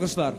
Kızlar.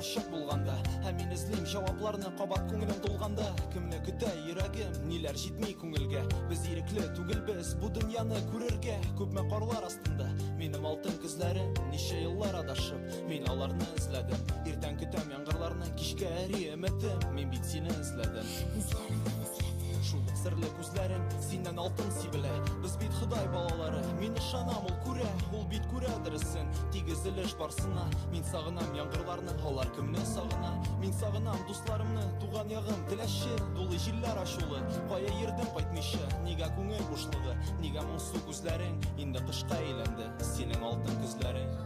Aşık bulganda, hemen izleyim cevaplarını qabat көңілім толғанда. Кімні күтә йөрәгем, ниләр җитми күңелгә. Без ирекле түгел без бу дөньяны күрергә. Күпме карлар астында минем алтын күзләрем, ничә еллар адашып, мин аларны эзләдем. Иртән көтәм яңгырларны, кичкә өметем, мин бит сине эзләдем. Шул серле күзләрем синнән алтын сибелә. Без бит Ходай балалары, мин ышанам ул күрә, ул бит күрә дөресен. Тигез өлеш барсына, мин сагынам яңгырларны, алар кемне сагына? Мин сагынам дусларымны, туган ягым теләшче, дулы җилләр ачулы. Кая йөрдем кайтмыйча, нигә күңел бушлыгы, нигә моңсу күзләрең инде кышка әйләнде, синең алтын күзләрең.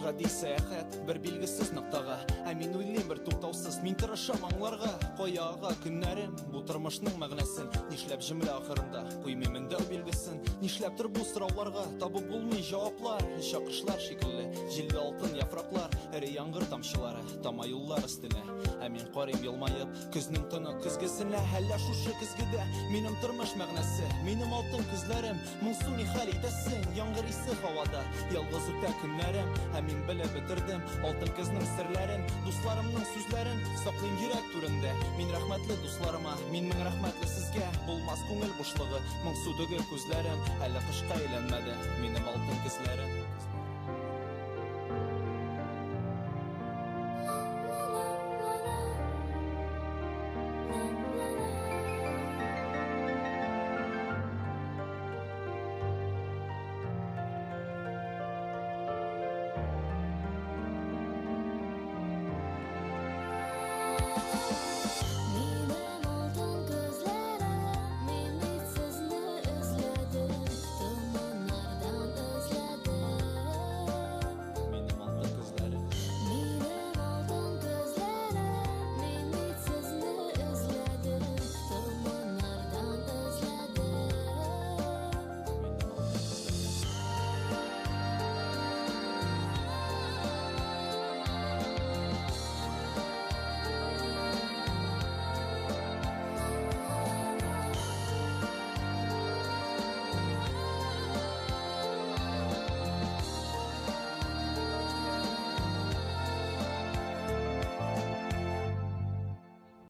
Гади сәяхәт бер билгесез ноктага, ә мин уйлыйм бер туктаусыз, мин тырышам аңларга, каяга көннәрем, бу тормышның мәгънәсен, нишләп җөмлә ахырында куймыйм инде билгесен, нишләптер бу сорауларга табып булмый җаваплар, чакышлар шикелле, җилле алтын яфраклар, эре яңгыр тамчылары, тама юллар өстенә, ә мин карыйм елмаеп, көзнең тоны көзгесенә, әллә шушы көзгедә минем тормыш мәгънәсе, минем алтын күзләрем, моңсу ни хәл итәсең, яңгыр исе һавада, ялгыз үтә көннәрем, мин белеп бетердем алтын кызның серләрен, дусларымның сүзләрен саклыйм йөрәк түрендә. Мин рәхмәтле дусларыма, мин мең рәхмәтле сезгә. Булмас күңел бушлыгы, моңсу түгел күзләрем, әле кышка әйләнмәде минем алтын күзләрем.